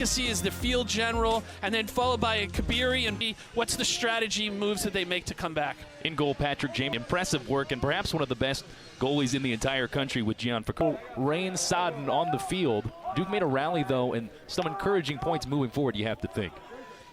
Is the field general, and then followed by a Kabiri, and what's the strategy moves that they make to come back? In goal, Patrick James. Impressive work, and perhaps one of the best goalies in the entire country with Gian Foucault. Rain sodden on the field. Duke made a rally, though, and some encouraging points moving forward, you have to think.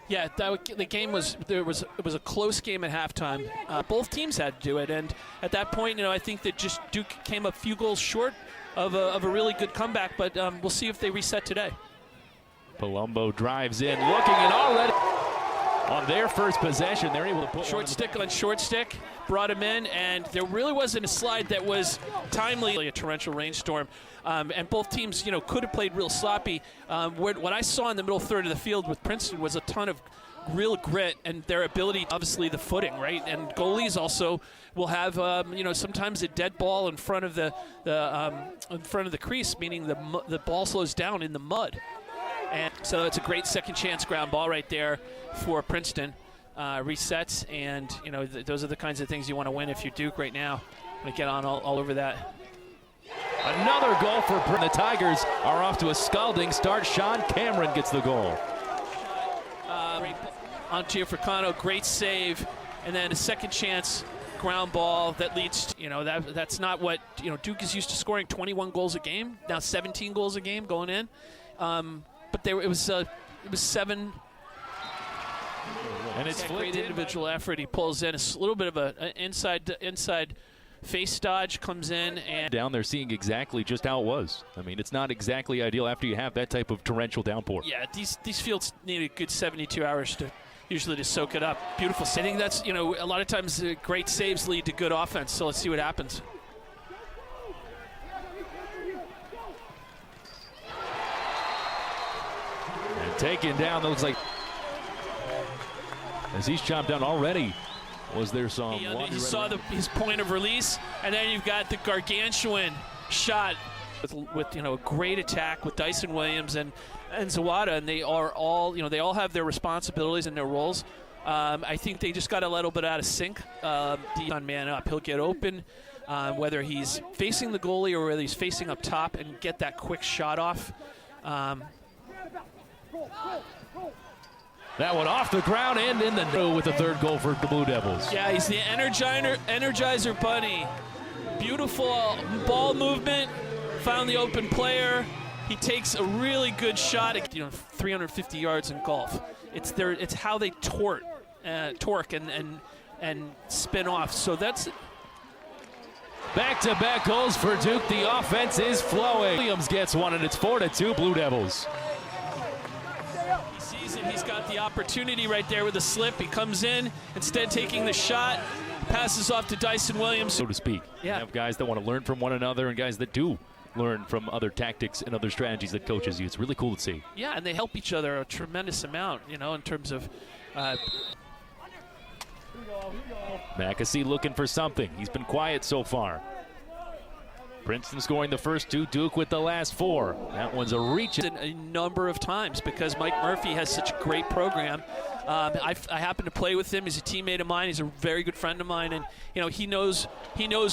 Yeah, the game was a close game at halftime. Both teams had to do it, and at that point, I think that just Duke came a few goals short of a really good comeback, but we'll see if they reset today. Palumbo drives in, looking, and already on their first possession, they're able to put short stick on short stick, brought him in, and there really wasn't a slide that was timely. A torrential rainstorm, and both teams, could have played real sloppy. What I saw in the middle third of the field with Princeton was a ton of real grit and their ability, obviously the footing, right? And goalies also will have, sometimes a dead ball in front of the crease, meaning the ball slows down in the mud. And so it's a great second chance ground ball right there for Princeton. Resets, and those are the kinds of things you want to win if you're Duke right now. I'm going to get on all over that. Another goal for the Tigers are off to a scalding start. Sean Cameron gets the goal. Onto Fricano, great save, and then a second chance ground ball that leads to, that's not what, Duke is used to scoring 21 goals a game, now 17 goals a game going in. But it was 7. And it's great individual effort. He pulls in a little bit of an inside face dodge, comes in, and down there seeing exactly just how it was. I mean, it's not exactly ideal after you have that type of torrential downpour. Yeah, these fields need a good 72 hours usually to soak it up. Beautiful. I think that's, a lot of times great saves lead to good offense. So let's see what happens. Taken down, looks like as he's chopped down already. Was there some? He saw his point of release, and then you've got the gargantuan shot with a great attack with Dyson Williams and Zawada, and they are all they all have their responsibilities and their roles. I think they just got a little bit out of sync. On man up, he'll get open, whether he's facing the goalie or whether he's facing up top, and get that quick shot off. That one off the ground and in the with the third goal for the Blue Devils. Yeah, he's the Energizer Bunny. Beautiful ball movement, found the open player. He takes a really good shot at 350 yards in golf. It's how they torque and spin off. So that's back-to-back goals for Duke. The offense is flowing. Williams gets one, and it's 4-2 Blue Devils. He's got the opportunity right there with a slip. He comes in, instead taking the shot, passes off to Dyson Williams. So to speak. Yeah. You have guys that want to learn from one another and guys that do learn from other tactics and other strategies that coaches use. It's really cool to see. Yeah, and they help each other a tremendous amount, in terms of... McAsee looking for something. He's been quiet so far. Princeton scoring the first two, Duke with the last 4. That one's a reach. A number of times because Mike Murphy has such a great program. I happen to play with him. He's a teammate of mine. He's a very good friend of mine, and he knows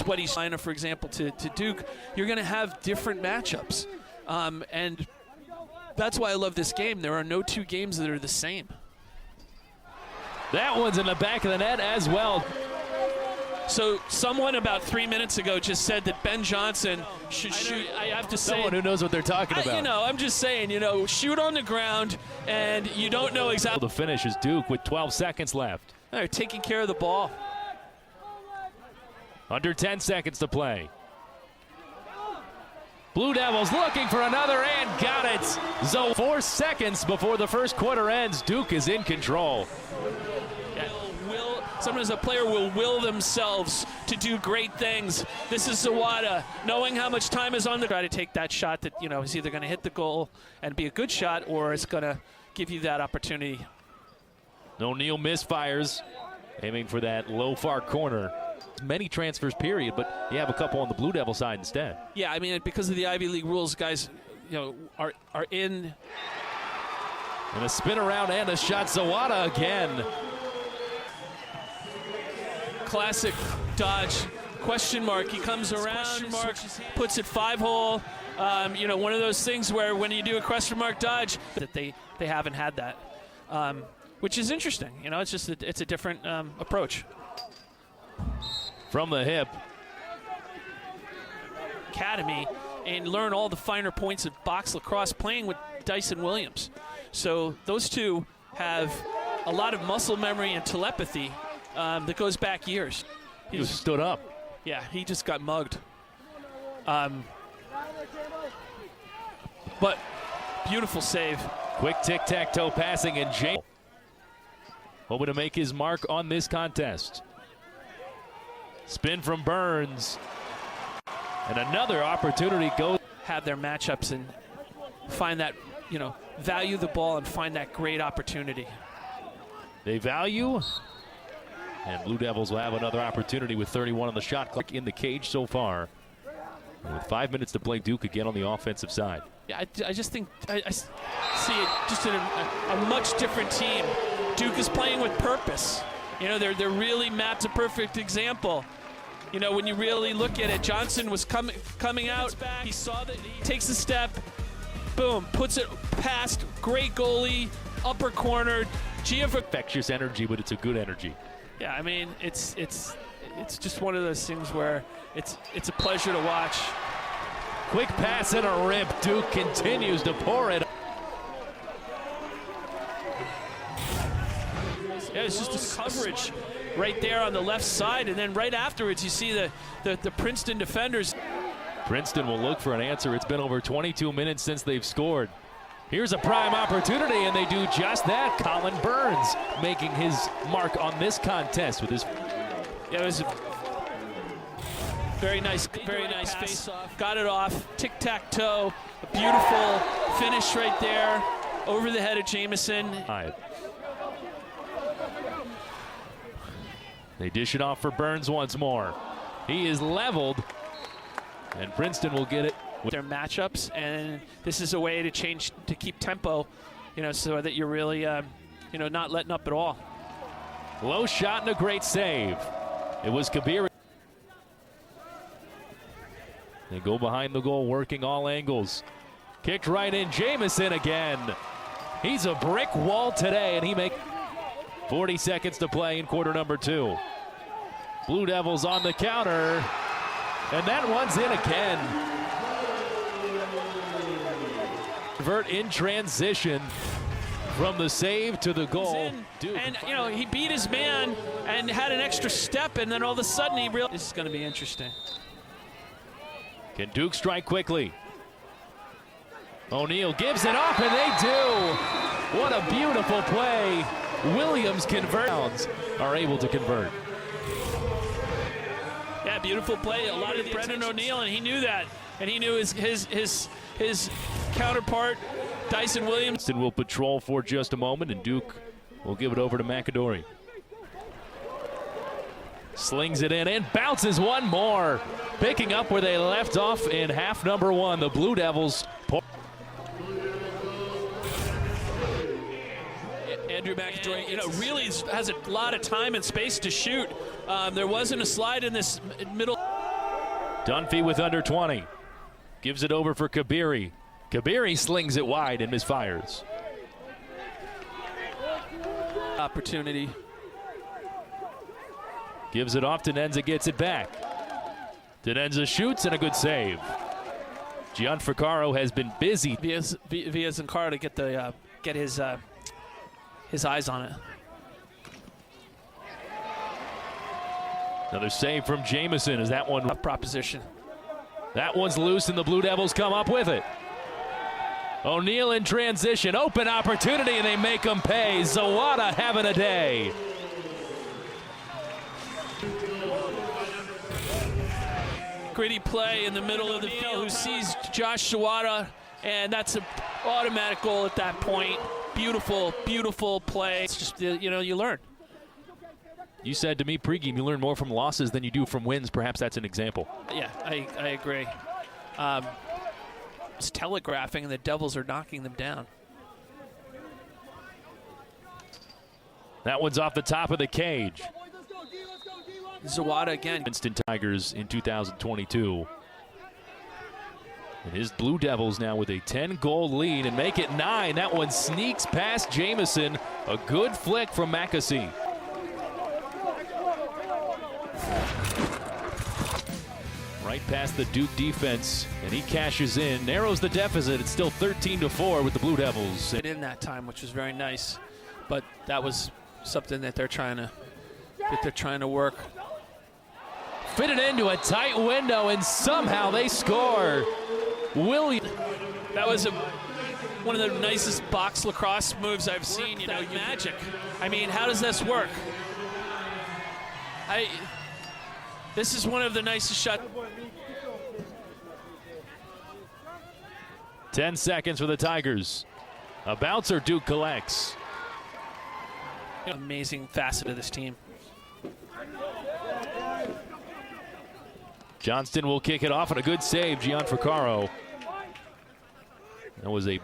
what he's trying. For example, to Duke, you're going to have different matchups, and that's why I love this game. There are no two games that are the same. That one's in the back of the net as well. So someone about 3 minutes ago just said that Ben Johnson should shoot. I have to say, someone who knows what they're talking about. I'm just saying, shoot on the ground, and you don't know exactly. The finish is Duke with 12 seconds left. They're taking care of the ball. Under 10 seconds to play. Blue Devils looking for another and got it. So 4 seconds before the first quarter ends, Duke is in control. Sometimes a player will will themselves to do great things. This is Zawada, knowing how much time is on the try to take that shot that is either going to hit the goal and be a good shot, or it's going to give you that opportunity. O'Neal misfires, aiming for that low far corner. Many transfers period, but you have a couple on the Blue Devil side instead. Yeah, I mean, because of the Ivy League rules, guys, are in. And a spin around and a shot. Zawada again. Classic dodge, question mark. He comes around, puts it 5-hole. You know, one of those things where when you do a question mark dodge, that they haven't had that, which is interesting. You know, it's just it's a different approach. From the hip. Academy and learn all the finer points of box lacrosse playing with Dyson Williams. So those two have a lot of muscle memory and telepathy that goes back years. He just stood up. Yeah, he just got mugged. But beautiful save. Quick tic-tac-toe passing, and James hoping to make his mark on this contest. Spin from Burns. And another opportunity goes. Have their matchups and find that, you know, value the ball and find that great opportunity. They value. And Blue Devils will have another opportunity with 31 on the shot clock in the cage so far. And with 5 minutes to play, Duke again on the offensive side. Yeah, I just think I see it just in a much different team. Duke is playing with purpose. You know, they're really mapped a perfect example. You know, when you really look at it, Johnson was coming out. He saw that he takes a step, boom, puts it past, great goalie, upper corner. Infectious energy, but it's a good energy. Yeah, I mean, it's just one of those things where it's a pleasure to watch. Quick pass and a rip. Duke continues to pour it. Yeah, it's just a coverage right there on the left side, and then right afterwards you see the Princeton defenders. Princeton will look for an answer. It's been over 22 minutes since they've scored. Here's a prime opportunity, and they do just that. Colin Burns making his mark on this contest with his. Yeah, it was a very nice face-off. Got it off, tic-tac-toe, a beautiful finish right there, over the head of Jamison. They dish it off for Burns once more. He is leveled, and Princeton will get it. Their matchups, and this is a way to keep tempo, you know, so that you're really, you know, not letting up at all. Low shot and a great save. It was Kabir. They go behind the goal, working all angles. Kicked right in, Jamison again. He's a brick wall today, and he makes 40 seconds to play in quarter number 2. Blue Devils on the counter, and that one's in again. Convert in transition from the save to the goal. And you know, he beat his man and had an extra step, and then all of a sudden he realized this is going to be interesting. Can Duke strike quickly? O'Neal gives it up, and they do. What a beautiful play. Williams converts. Are able to convert. Yeah, beautiful play. A lot of Brendan O'Neal, and he knew that, and he knew his counterpart, Dyson Williams. Will patrol for just a moment, and Duke will give it over to McAdory. Slings it in and bounces one more. Picking up where they left off in half number 1, the Blue Devils. Andrew McAdory, you know, really has a lot of time and space to shoot. There wasn't a slide in this middle. Dunphy with under 20. Gives it over for Kabiri. Kabiri slings it wide and misfires. Opportunity. Gives it off. Tenenza gets it back. Tenenza shoots and a good save. Gianfrancaro has been busy. Via Zancaro to get his eyes on it. Another save from Jamison. Is that one? A proposition. That one's loose, and the Blue Devils come up with it. O'Neal in transition. Open opportunity, and they make them pay. Zawada having a day. Gritty play in the middle of the field, who sees Josh Zawada, and that's an automatic goal at that point. Beautiful, beautiful play. It's just, you know, you learn. You said to me pregame you learn more from losses than you do from wins. Perhaps that's an example. Yeah, I agree. It's telegraphing, and the Devils are knocking them down. That one's off the top of the cage. Zawada again. Princeton Tigers in 2022. And his Blue Devils now with a 10-goal lead and make it 9. That one sneaks past Jamison. A good flick from McAsee. Right past the Duke defense, and he cashes in, narrows the deficit. It's still 13-4 with the Blue Devils. In that time, which was very nice, but that was something that they're trying to work. Fitted into a tight window, and somehow they score. William. That was one of the nicest box lacrosse moves I've seen. You know, magic. I mean, how does this work? This is one of the nicest shots. 10 seconds for the Tigers. A bouncer, Duke collects. Amazing facet of this team. Johnston will kick it off, and a good save, Gianfrancaro. That was a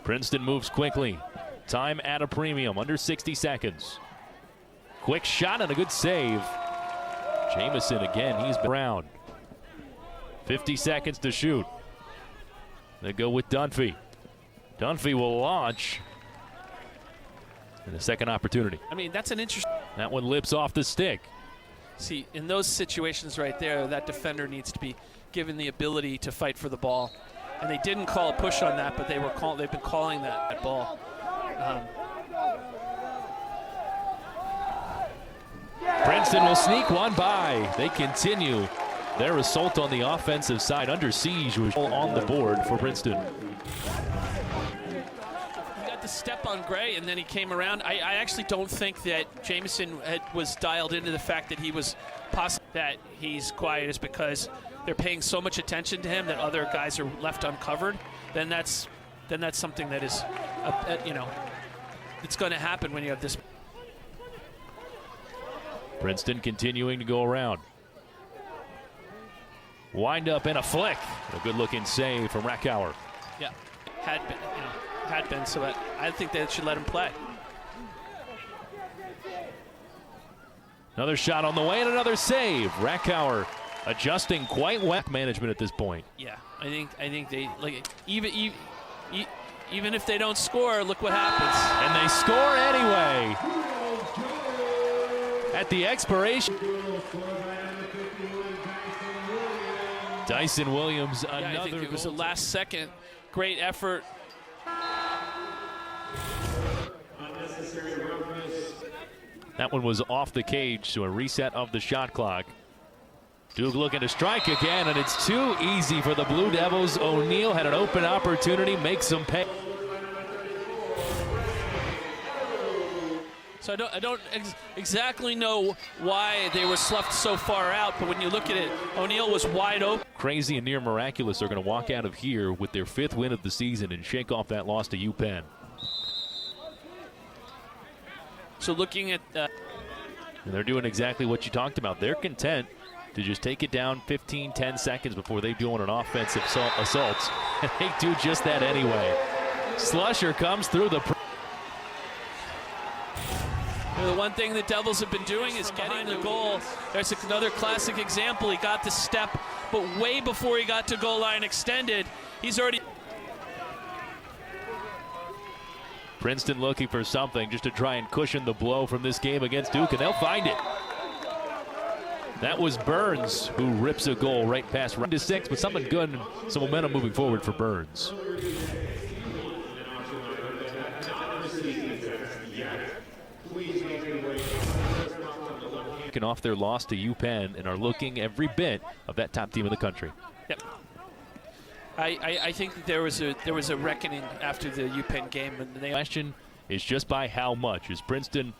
Princeton moves quickly. Time at a premium, under 60 seconds. Quick shot and a good save. Jamison again, he's been around. 50 seconds to shoot. They go with Dunphy. Dunphy will launch. And a second opportunity. I mean, that's an interesting. That one lips off the stick. See, in those situations right there, that defender needs to be given the ability to fight for the ball. And they didn't call a push on that, but they've been calling that ball. Princeton will sneak one by. They continue their assault on the offensive side. Under siege was on the board for Princeton. He got the step on Gray, and then he came around. I actually don't think that Jamison was dialed into the fact that he was possible that he's quiet is because they're paying so much attention to him that other guys are left uncovered. Then that's something that is, it's going to happen when you have this. Princeton continuing to go around. Wind up and a flick. A good-looking save from Rackauer. Yeah, had been. So I think they should let him play. Another shot on the way and another save. Rackauer adjusting quite well. Management at this point. Yeah, I think they like even if they don't score, look what happens. And they score anyway. At the expiration. Dyson Williams, another. I think it was a last second great effort. That one was off the cage, so a reset of the shot clock. Duke looking to strike again, and it's too easy for the Blue Devils. O'Neal had an open opportunity, makes them pay. So I don't exactly know why they were left so far out, but when you look at it, O'Neal was wide open. Crazy and near miraculous are going to walk out of here with their 5th win of the season and shake off that loss to UPenn. So looking at and they're doing exactly what you talked about. They're content to just take it down 15, 10 seconds before they do on an offensive assault. And they do just that anyway. Slusher comes through the... The one thing the Devils have been doing is getting the goal. There's another classic example. He got the step, but way before he got to goal line extended, he's already... Princeton looking for something just to try and cushion the blow from this game against Duke, and they'll find it. That was Burns who rips a goal right past round to 6, but something good and some momentum moving forward for Burns. Off their loss to UPenn and are looking every bit of that top team in the country. Yep. I think that there was a reckoning after the UPenn game, and the question is just by how much, as Princeton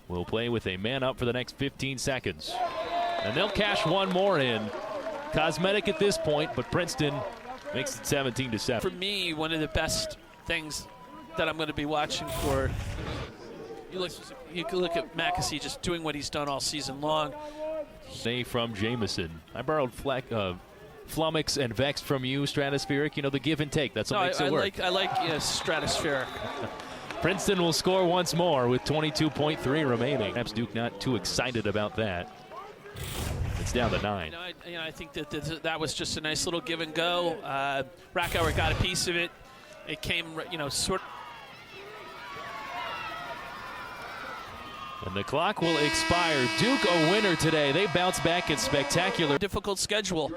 will play with a man up for the next 15 seconds. And they'll cash one more in. Cosmetic at this point, but Princeton makes it 17-7. For me, one of the best things that I'm going to be watching for. You can look at McAsee just doing what he's done all season long. Say from Jamison. I borrowed Flummox and Vex from you, Stratospheric. You know, the give and take. That's what makes it work. I like Stratospheric. Princeton will score once more with 22.3 remaining. Perhaps Duke not too excited about that. It's It's down to 9. I think that was just a nice little give and go. Rackauer got a piece of it. It came, sort of. And the clock will expire. Duke a winner today. They bounce back in spectacular. Difficult schedule.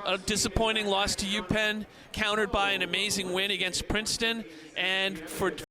A disappointing loss to UPenn, countered by an amazing win against Princeton, and for